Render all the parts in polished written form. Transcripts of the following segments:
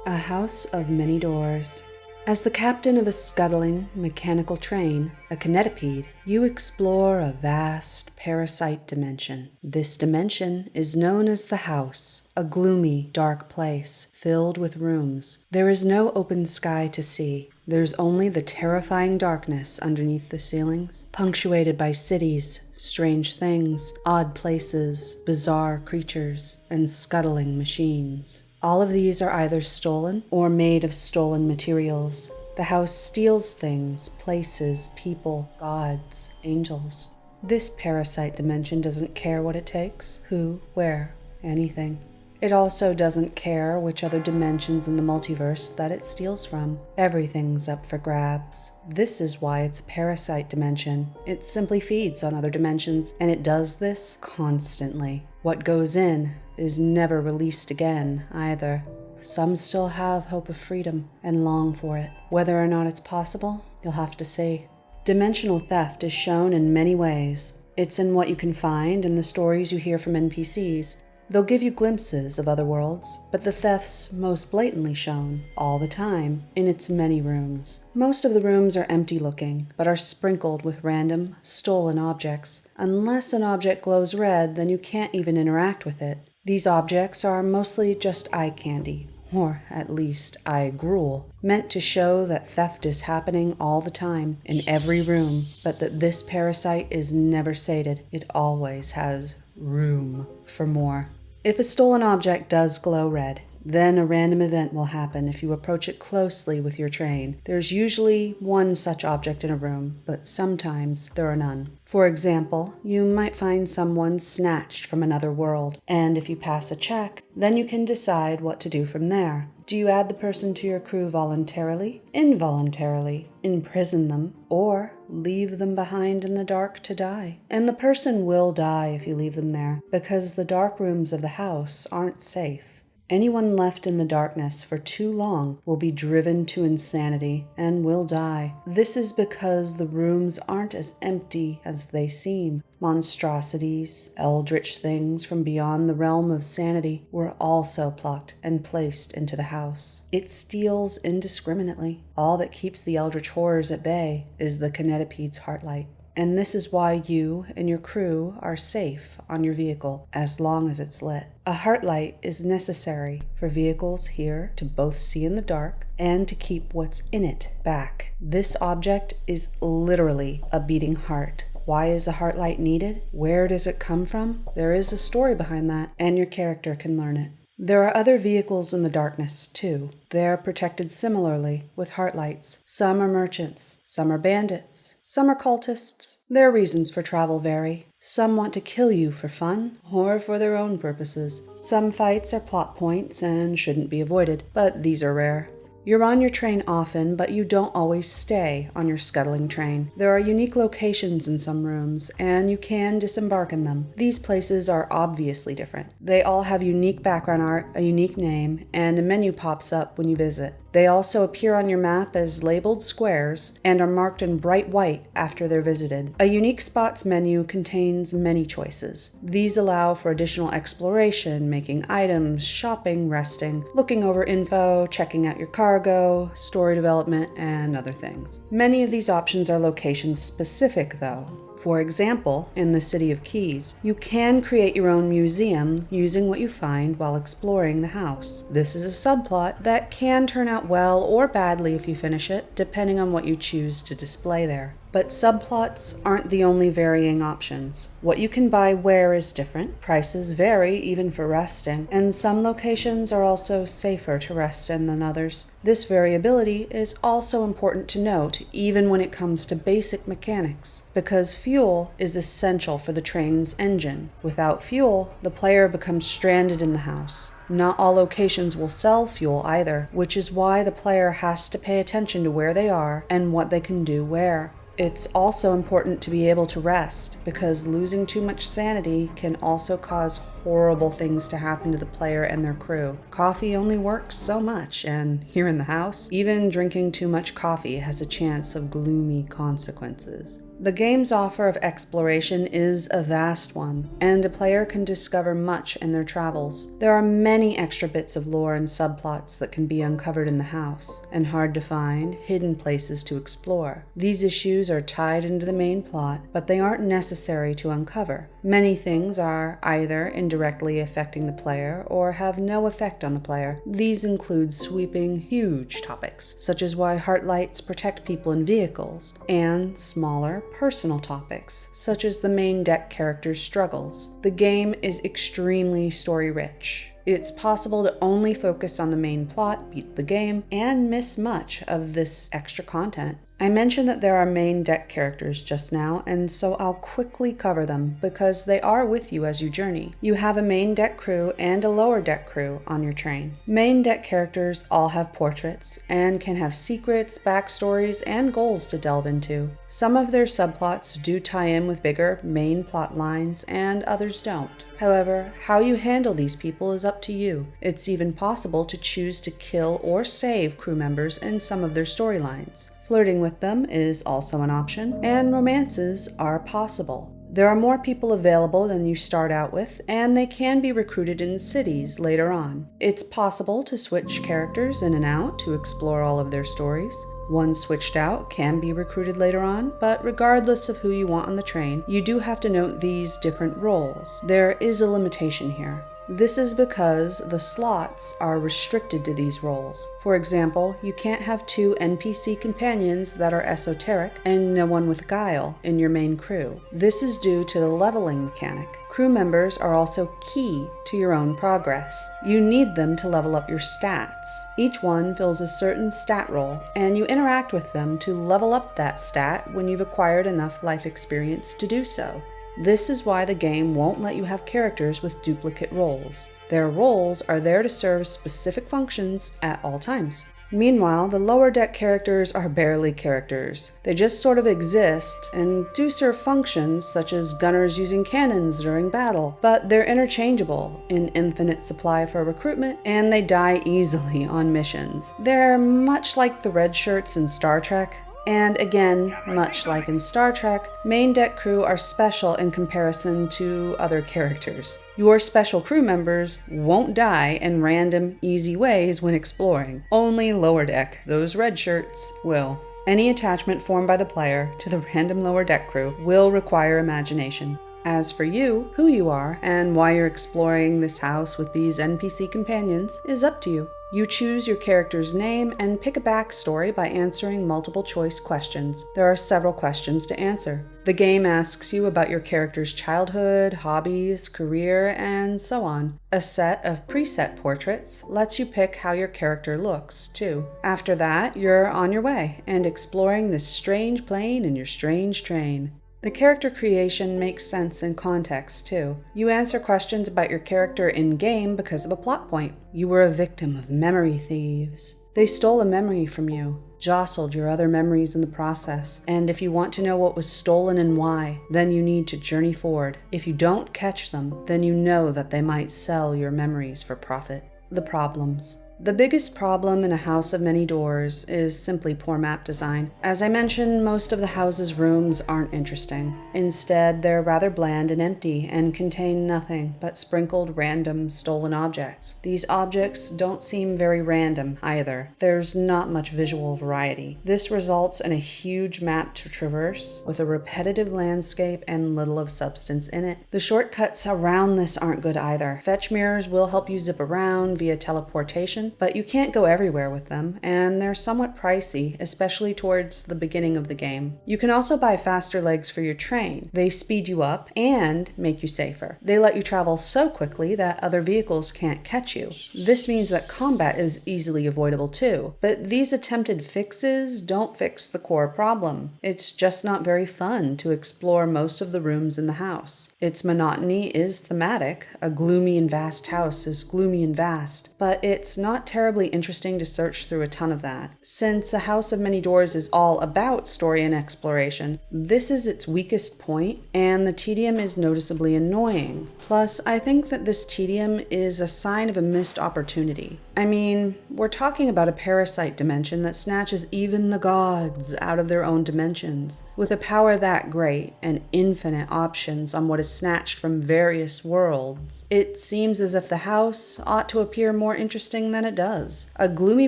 A house of many doors. As the captain of a scuttling, mechanical train, a kinetipede, you explore a vast parasite dimension. This dimension is known as the house, a gloomy, dark place filled with rooms. There is no open sky to see. There's only the terrifying darkness underneath the ceilings, punctuated by cities, strange things, odd places, bizarre creatures, and scuttling machines. All of these are either stolen or made of stolen materials. The house steals things, places, people, gods, angels. This parasite dimension doesn't care what it takes, who, where, anything. It also doesn't care which other dimensions in the multiverse that it steals from. Everything's up for grabs. This is why it's a parasite dimension. It simply feeds on other dimensions, and it does this constantly. What goes in is never released again, either. Some still have hope of freedom and long for it. Whether or not it's possible, you'll have to see. Dimensional theft is shown in many ways. It's in what you can find in the stories you hear from NPCs. They'll give you glimpses of other worlds, but the theft's most blatantly shown, all the time, in its many rooms. Most of the rooms are empty looking, but are sprinkled with random, stolen objects. Unless an object glows red, then you can't even interact with it. These objects are mostly just eye candy, or at least eye gruel, meant to show that theft is happening all the time, in every room, but that this parasite is never sated. It always has room for more. If a stolen object does glow red, then a random event will happen if you approach it closely with your train. There's usually one such object in a room, but sometimes there are none. For example, you might find someone snatched from another world, and if you pass a check, then you can decide what to do from there. Do you add the person to your crew voluntarily, involuntarily, imprison them, or leave them behind in the dark to die? And the person will die if you leave them there, because the dark rooms of the house aren't safe. Anyone left in the darkness for too long will be driven to insanity and will die. This is because the rooms aren't as empty as they seem. Monstrosities, eldritch things from beyond the realm of sanity were also plucked and placed into the house. It steals indiscriminately. All that keeps the eldritch horrors at bay is the kinetipede's heartlight. And this is why you and your crew are safe on your vehicle as long as it's lit. A heartlight is necessary for vehicles here to both see in the dark and to keep what's in it back. This object is literally a beating heart. Why is a heartlight needed? Where does it come from? There is a story behind that, and your character can learn it. There are other vehicles in the darkness, too. They're protected similarly, with heartlights. Some are merchants, some are bandits, some are cultists. Their reasons for travel vary. Some want to kill you for fun, or for their own purposes. Some fights are plot points and shouldn't be avoided, but these are rare. You're on your train often, but you don't always stay on your scuttling train. There are unique locations in some rooms, and you can disembark in them. These places are obviously different. They all have unique background art, a unique name, and a menu pops up when you visit. They also appear on your map as labeled squares and are marked in bright white after they're visited. A unique spots menu contains many choices. These allow for additional exploration, making items, shopping, resting, looking over info, checking out your cargo, story development, and other things. Many of these options are location specific though. For example, in the City of Keys, you can create your own museum using what you find while exploring the house. This is a subplot that can turn out well or badly if you finish it, depending on what you choose to display there. But subplots aren't the only varying options. What you can buy where is different. Prices vary even for resting, and some locations are also safer to rest in than others. This variability is also important to note even when it comes to basic mechanics, because fuel is essential for the train's engine. Without fuel, the player becomes stranded in the house. Not all locations will sell fuel either, which is why the player has to pay attention to where they are and what they can do where. It's also important to be able to rest, because losing too much sanity can also cause horrible things to happen to the player and their crew. Coffee only works so much, and here in the house, even drinking too much coffee has a chance of gloomy consequences. The game's offer of exploration is a vast one, and a player can discover much in their travels. There are many extra bits of lore and subplots that can be uncovered in the house, and hard to find, hidden places to explore. These issues are tied into the main plot, but they aren't necessary to uncover. Many things are either indirectly affecting the player or have no effect on the player. These include sweeping, huge topics, such as why heartlights protect people in vehicles, and smaller, personal topics, such as the main deck character's struggles. The game is extremely story-rich. It's possible to only focus on the main plot, beat the game, and miss much of this extra content. I mentioned that there are main deck characters just now, and so I'll quickly cover them because they are with you as you journey. You have a main deck crew and a lower deck crew on your train. Main deck characters all have portraits and can have secrets, backstories, and goals to delve into. Some of their subplots do tie in with bigger main plot lines, and others don't. However, how you handle these people is up to you. It's even possible to choose to kill or save crew members in some of their storylines. Flirting with them is also an option, and romances are possible. There are more people available than you start out with, and they can be recruited in cities later on. It's possible to switch characters in and out to explore all of their stories. One switched out can be recruited later on, but regardless of who you want on the train, you do have to note these different roles. There is a limitation here. This is because the slots are restricted to these roles. For example, you can't have 2 NPC companions that are esoteric and no one with guile in your main crew. This is due to the leveling mechanic. Crew members are also key to your own progress. You need them to level up your stats. Each one fills a certain stat role, and you interact with them to level up that stat when you've acquired enough life experience to do so. This is why the game won't let you have characters with duplicate roles. Their roles are there to serve specific functions at all times. Meanwhile, the lower deck characters are barely characters. They just sort of exist and do serve functions such as gunners using cannons during battle, but they're interchangeable in infinite supply for recruitment, and they die easily on missions. They're much like the red shirts in Star Trek. And again, much like in Star Trek, main deck crew are special in comparison to other characters. Your special crew members won't die in random, easy ways when exploring. Only lower deck, those red shirts, will. Any attachment formed by the player to the random lower deck crew will require imagination. As for you, who you are, and why you're exploring this house with these NPC companions is up to you. You choose your character's name and pick a backstory by answering multiple choice questions. There are several questions to answer. The game asks you about your character's childhood, hobbies, career, and so on. A set of preset portraits lets you pick how your character looks, too. After that, you're on your way and exploring this strange plane in your strange train. The character creation makes sense in context, too. You answer questions about your character in-game because of a plot point. You were a victim of memory thieves. They stole a memory from you, jostled your other memories in the process, and if you want to know what was stolen and why, then you need to journey forward. If you don't catch them, then you know that they might sell your memories for profit. The problems. The biggest problem in A House of Many Doors is simply poor map design. As I mentioned, most of the house's rooms aren't interesting. Instead, they're rather bland and empty and contain nothing but sprinkled random stolen objects. These objects don't seem very random either. There's not much visual variety. This results in a huge map to traverse with a repetitive landscape and little of substance in it. The shortcuts around this aren't good either. Fetch mirrors will help you zip around via teleportation, but you can't go everywhere with them, and they're somewhat pricey, especially towards the beginning of the game. You can also buy faster legs for your train. They speed you up and make you safer. They let you travel so quickly that other vehicles can't catch you. This means that combat is easily avoidable too, but these attempted fixes don't fix the core problem. It's just not very fun to explore most of the rooms in the house. Its monotony is thematic. A gloomy and vast house is gloomy and vast, but it's not not terribly interesting to search through a ton of that. Since A House of Many Doors is all about story and exploration, this is its weakest point, and the tedium is noticeably annoying. Plus, I think that this tedium is a sign of a missed opportunity. I mean, we're talking about a parasite dimension that snatches even the gods out of their own dimensions. With a power that great and infinite options on what is snatched from various worlds, it seems as if the house ought to appear more interesting than it does. A gloomy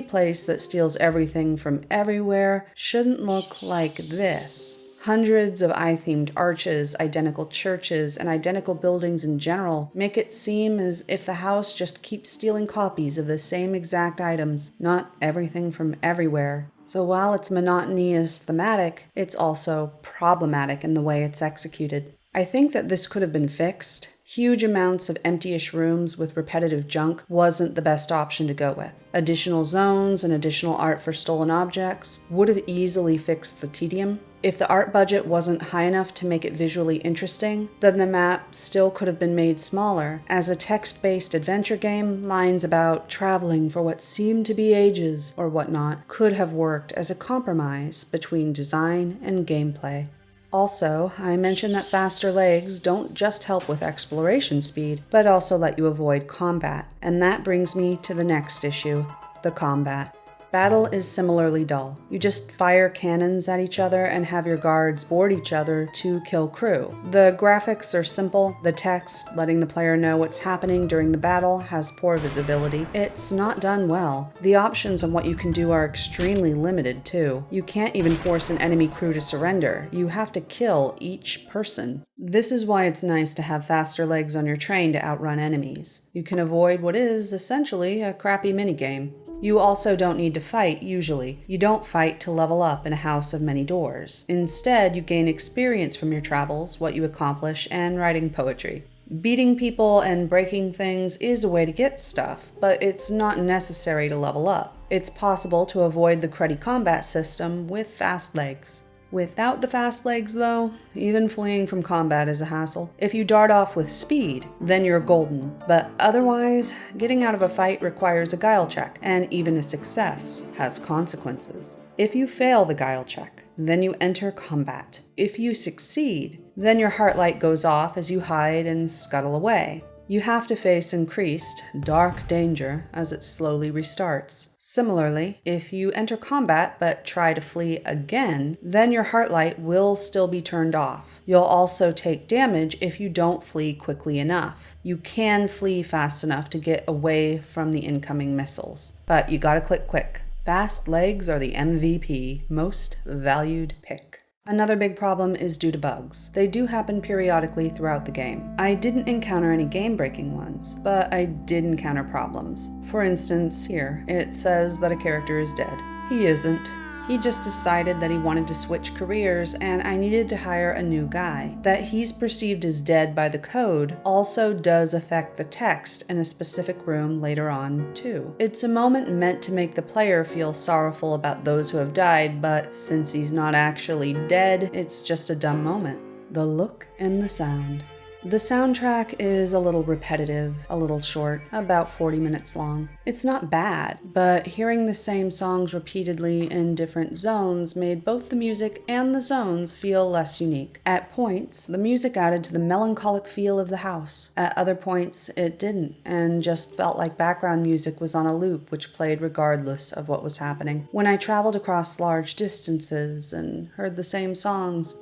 place that steals everything from everywhere shouldn't look like this. Hundreds of eye-themed arches, identical churches, and identical buildings in general make it seem as if the house just keeps stealing copies of the same exact items, not everything from everywhere. So while its monotony is thematic, it's also problematic in the way it's executed. I think that this could have been fixed. Huge amounts of empty-ish rooms with repetitive junk wasn't the best option to go with. Additional zones and additional art for stolen objects would have easily fixed the tedium. If the art budget wasn't high enough to make it visually interesting, then the map still could have been made smaller. As a text-based adventure game, lines about traveling for what seemed to be ages or whatnot could have worked as a compromise between design and gameplay. Also, I mentioned that faster legs don't just help with exploration speed, but also let you avoid combat. And that brings me to the next issue, the combat. Battle is similarly dull. You just fire cannons at each other and have your guards board each other to kill crew. The graphics are simple. The text, letting the player know what's happening during the battle, has poor visibility. It's not done well. The options on what you can do are extremely limited too. You can't even force an enemy crew to surrender. You have to kill each person. This is why it's nice to have faster legs on your train to outrun enemies. You can avoid what is essentially a crappy minigame. You also don't need to fight, usually. You don't fight to level up in A House of Many Doors. Instead, you gain experience from your travels, what you accomplish, and writing poetry. Beating people and breaking things is a way to get stuff, but it's not necessary to level up. It's possible to avoid the cruddy combat system with fast legs. Without the fast legs, though, even fleeing from combat is a hassle. If you dart off with speed, then you're golden. But otherwise, getting out of a fight requires a guile check, and even a success has consequences. If you fail the guile check, then you enter combat. If you succeed, then your heart light goes off as you hide and scuttle away. You have to face increased, dark danger as it slowly restarts. Similarly, if you enter combat but try to flee again, then your heart light will still be turned off. You'll also take damage if you don't flee quickly enough. You can flee fast enough to get away from the incoming missiles, but you gotta click quick. Fast legs are the MVP, most valued pick. Another big problem is due to bugs. They do happen periodically throughout the game. I didn't encounter any game-breaking ones, but I did encounter problems. For instance, here, it says that a character is dead. He isn't. He just decided that he wanted to switch careers and I needed to hire a new guy. That he's perceived as dead by the code also does affect the text in a specific room later on, too. It's a moment meant to make the player feel sorrowful about those who have died, but since he's not actually dead, it's just a dumb moment. The look and the sound. The soundtrack is a little repetitive, a little short, about 40 minutes long. It's not bad, but hearing the same songs repeatedly in different zones made both the music and the zones feel less unique. At points, the music added to the melancholic feel of the house. At other points, it didn't, and just felt like background music was on a loop which played regardless of what was happening. When I traveled across large distances and heard the same songs,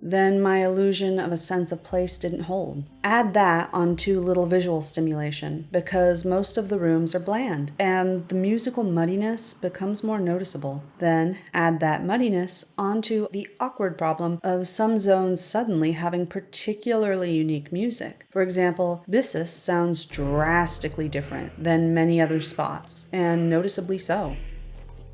then my illusion of a sense of place didn't hold. Add that onto little visual stimulation, because most of the rooms are bland, and the musical muddiness becomes more noticeable. Then add that muddiness onto the awkward problem of some zones suddenly having particularly unique music. For example, Bissus sounds drastically different than many other spots, and noticeably so.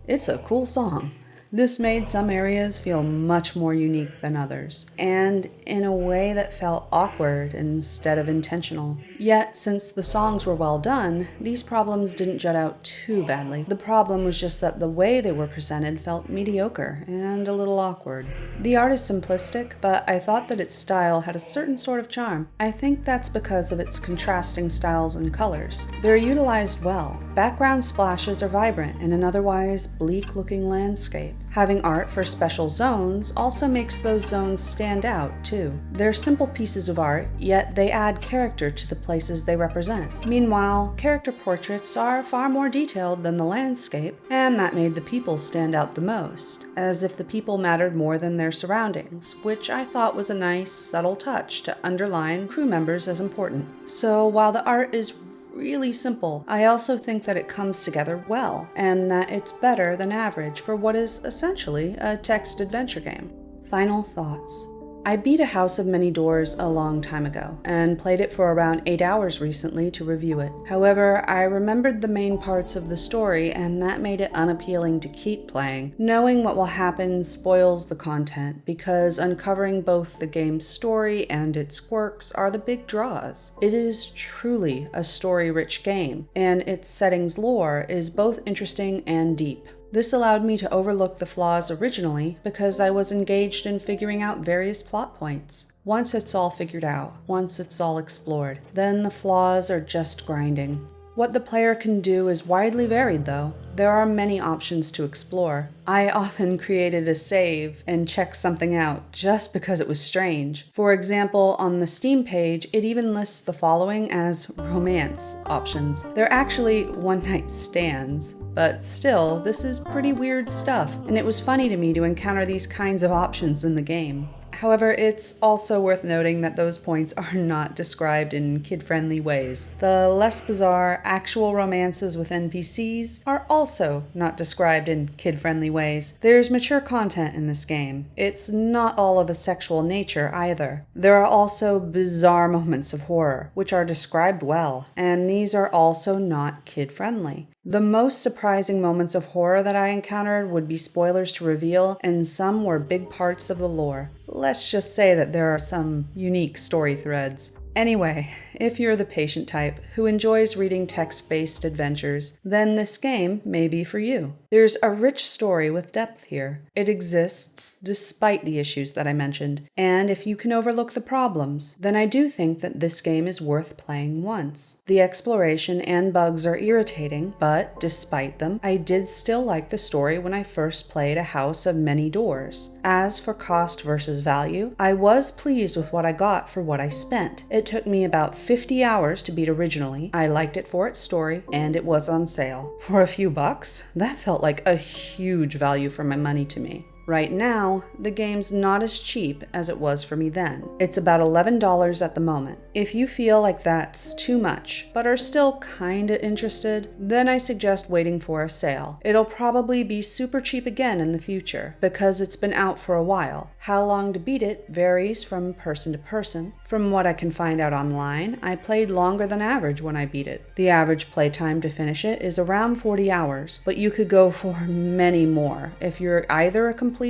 It's a cool song. This made some areas feel much more unique than others, and in a way that felt awkward instead of intentional. Yet, since the songs were well done, these problems didn't jut out too badly. The problem was just that the way they were presented felt mediocre and a little awkward. The art is simplistic, but I thought that its style had a certain sort of charm. I think that's because of its contrasting styles and colors. They're utilized well. Background splashes are vibrant in an otherwise bleak-looking landscape. Having art for special zones also makes those zones stand out, too. They're simple pieces of art, yet they add character to the places they represent. Meanwhile, character portraits are far more detailed than the landscape, and that made the people stand out the most, as if the people mattered more than their surroundings, which I thought was a nice, subtle touch to underline crew members as important. So while the art is really simple, I also think that it comes together well, and that it's better than average for what is essentially a text adventure game. Final thoughts. I beat A House of Many Doors a long time ago, and played it for around 8 hours recently to review it. However, I remembered the main parts of the story, and that made it unappealing to keep playing. Knowing what will happen spoils the content, because uncovering both the game's story and its quirks are the big draws. It is truly a story-rich game, and its setting's lore is both interesting and deep. This allowed me to overlook the flaws originally because I was engaged in figuring out various plot points. Once it's all figured out, once it's all explored, then the flaws are just grinding. What the player can do is widely varied, though. There are many options to explore. I often created a save and checked something out just because it was strange. For example, on the Steam page, it even lists the following as romance options. They're actually one-night stands, but still, this is pretty weird stuff, and it was funny to me to encounter these kinds of options in the game. However, it's also worth noting that those points are not described in kid-friendly ways. The less bizarre actual romances with NPCs are also not described in kid-friendly ways. There's mature content in this game. It's not all of a sexual nature either. There are also bizarre moments of horror, which are described well, and these are also not kid-friendly. The most surprising moments of horror that I encountered would be spoilers to reveal, and some were big parts of the lore. Let's just say that there are some unique story threads. Anyway, if you're the patient type who enjoys reading text-based adventures, then this game may be for you. There's a rich story with depth here. It exists despite the issues that I mentioned, and if you can overlook the problems, then I do think that this game is worth playing once. The exploration and bugs are irritating, but despite them, I did still like the story when I first played A House of Many Doors. As for cost versus value, I was pleased with what I got for what I spent. It took me about 50 hours to beat originally. I liked it for its story, and it was on sale. For a few bucks, that felt like a huge value for my money to me. Right now, the game's not as cheap as it was for me then. It's about $11 at the moment. If you feel like that's too much, but are still kinda interested, then I suggest waiting for a sale. It'll probably be super cheap again in the future, because it's been out for a while. How long to beat it varies from person to person. From what I can find out online, I played longer than average when I beat it. The average playtime to finish it is around 40 hours, but you could go for many more if you're either a completionist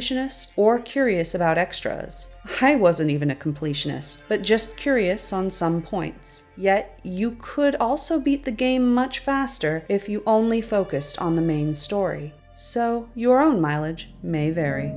or curious about extras. I wasn't even a completionist, but just curious on some points. Yet, you could also beat the game much faster if you only focused on the main story. So, your own mileage may vary.